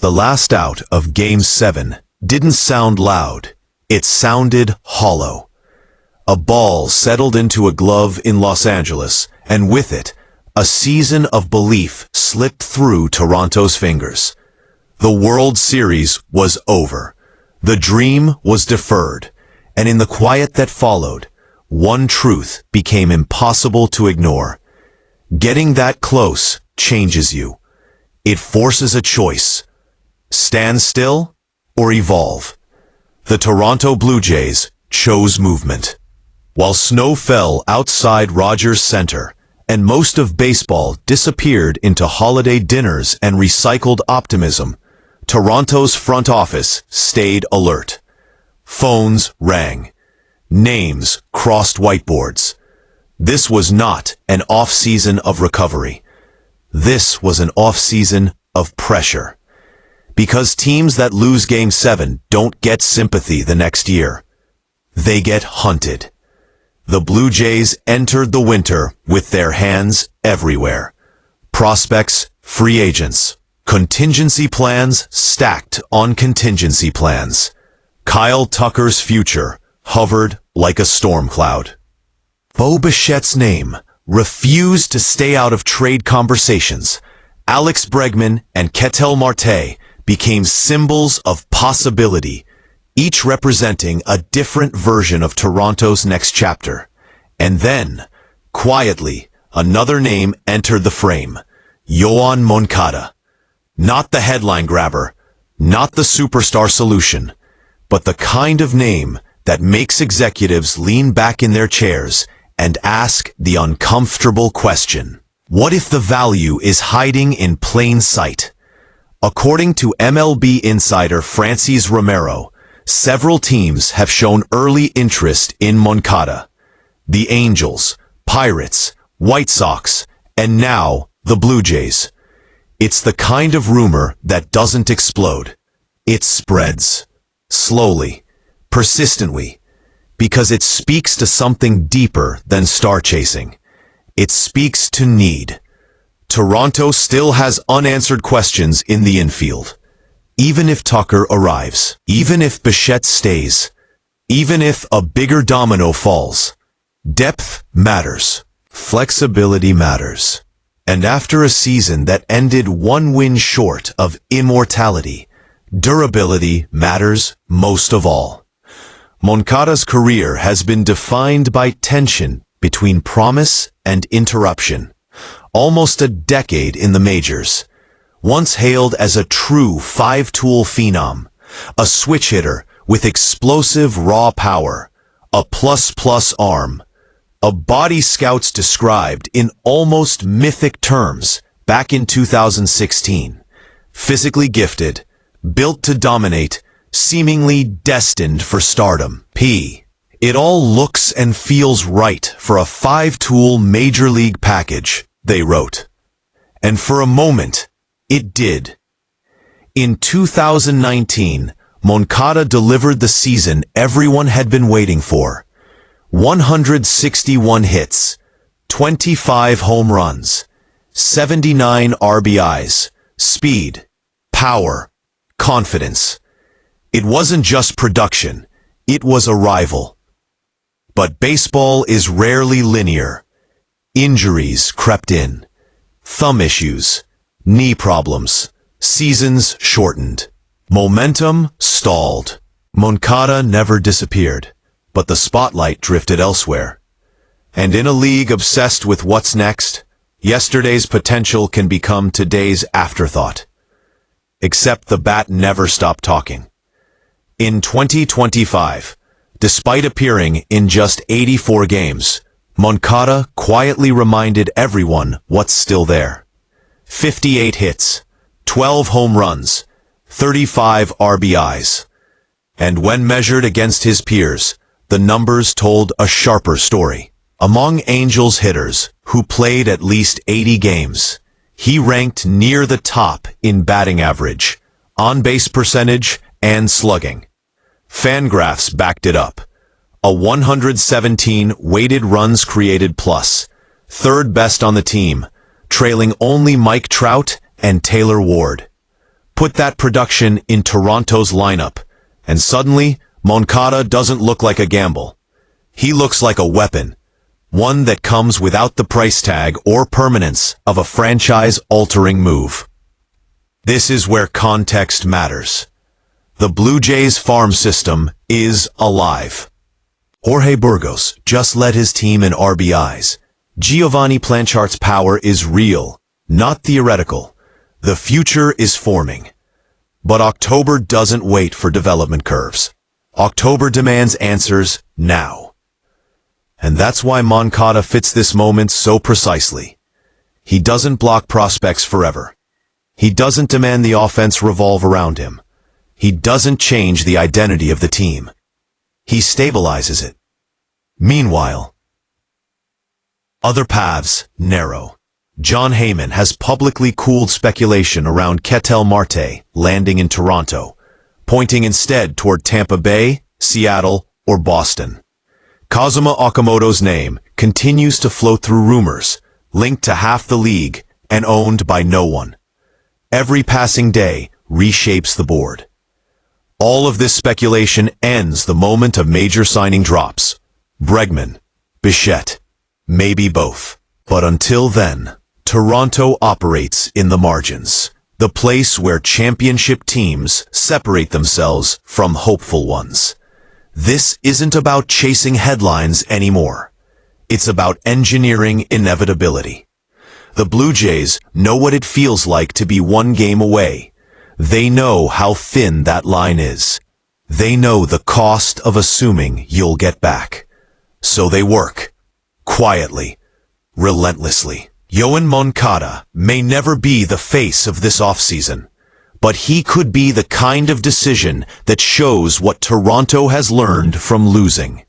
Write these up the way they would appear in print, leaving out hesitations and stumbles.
The last out of Game 7 didn't sound loud. It sounded hollow. A ball settled into a glove in Los Angeles, and with it, a season of belief slipped through Toronto's fingers. The World Series was over. The dream was deferred, and in the quiet that followed, one truth became impossible to ignore. Getting that close changes you. It forces a choice. Stand still or evolve. The Toronto Blue Jays chose movement. While snow fell outside Rogers Center, and most of baseball disappeared into holiday dinners and recycled optimism, Toronto's front office stayed alert. Phones rang. Names crossed whiteboards. This was not an off-season of recovery. This was an off-season of pressure. Because teams that lose Game 7 don't get sympathy the next year. They get hunted. The Blue Jays entered the winter with their hands everywhere. Prospects, free agents, contingency plans stacked on contingency plans. Kyle Tucker's future hovered like a storm cloud. Bo Bichette's name refused to stay out of trade conversations. Alex Bregman and Ketel Marte became symbols of possibility, each representing a different version of Toronto's next chapter. And then, quietly, another name entered the frame. Yoan Moncada. Not the headline grabber, not the superstar solution, but the kind of name that makes executives lean back in their chairs and ask the uncomfortable question. What if the value is hiding in plain sight? According to MLB insider Francis Romero, several teams have shown early interest in Moncada. The Angels, Pirates, White Sox, and now the Blue Jays. It's the kind of rumor that doesn't explode. It spreads. Slowly, persistently, because it speaks to something deeper than star chasing. It speaks to need. Toronto still has unanswered questions in the infield. Even if Tucker arrives, even if Bichette stays, even if a bigger domino falls, depth matters. Flexibility matters. And after a season that ended one win short of immortality, durability matters most of all. Moncada's career has been defined by tension between promise and interruption. Almost a decade in the majors. Once hailed as a true five-tool phenom, a switch hitter with explosive raw power, a plus-plus arm, a body scouts described in almost mythic terms back in 2016. Physically gifted, built to dominate, seemingly destined for stardom. It all looks and feels right for a five-tool major league package, they wrote. And for a moment, it did. In 2019, Moncada delivered the season everyone had been waiting for. 161 hits, 25 home runs, 79 RBIs, speed, power, confidence. It wasn't just production, it was arrival. But baseball is rarely linear. Injuries crept in. Thumb issues, knee problems, seasons shortened. Momentum stalled. Moncada never disappeared, but the spotlight drifted elsewhere. And in a league obsessed with what's next, yesterday's potential can become today's afterthought. Except the bat never stopped talking. In 2025, despite appearing in just 84 games, Moncada quietly reminded everyone what's still there. 58 hits, 12 home runs, 35 RBIs. And when measured against his peers, the numbers told a sharper story. Among Angels hitters who played at least 80 games, he ranked near the top in batting average, on-base percentage, and slugging. Fangraphs backed it up. A 117 weighted runs created plus, third best on the team, trailing only Mike Trout and Taylor Ward. Put that production in Toronto's lineup, and suddenly, Moncada doesn't look like a gamble. He looks like a weapon, one that comes without the price tag or permanence of a franchise-altering move. This is where context matters. The Blue Jays farm system is alive. Jorge Burgos just led his team in RBIs. Giovanni Planchart's power is real, not theoretical. The future is forming. But October doesn't wait for development curves. October demands answers now. And that's why Moncada fits this moment so precisely. He doesn't block prospects forever. He doesn't demand the offense revolve around him. He doesn't change the identity of the team. He stabilizes it. Meanwhile, other paths narrow. John Heyman has publicly cooled speculation around Ketel Marte landing in Toronto, pointing instead toward Tampa Bay, Seattle, or Boston. Kazuma Okamoto's name continues to float through rumors, linked to half the league and owned by no one. Every passing day reshapes the board. All of this speculation ends the moment of major signing drops. Bregman, Bichette, maybe both. But until then, Toronto operates in the margins, the place where championship teams separate themselves from hopeful ones. This isn't about chasing headlines anymore. It's about engineering inevitability. The Blue Jays know what it feels like to be one game away. They know how thin that line is. They know the cost of assuming you'll get back. So they work, quietly, relentlessly. Yoan Moncada may never be the face of this offseason, but he could be the kind of decision that shows what Toronto has learned from losing.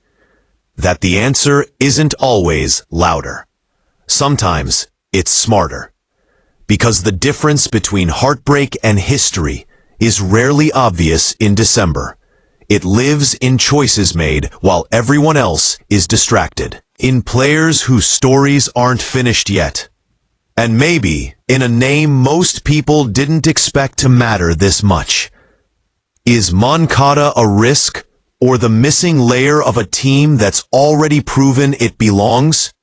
That the answer isn't always louder. Sometimes it's smarter. Because the difference between heartbreak and history is rarely obvious in December. It lives in choices made while everyone else is distracted. In players whose stories aren't finished yet. And maybe in a name most people didn't expect to matter this much. Is Moncada a risk or the missing layer of a team that's already proven it belongs?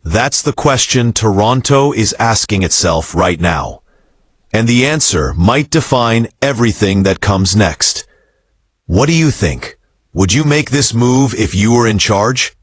That's the question Toronto is asking itself right now. And the answer might define everything that comes next. What do you think? Would you make this move if you were in charge?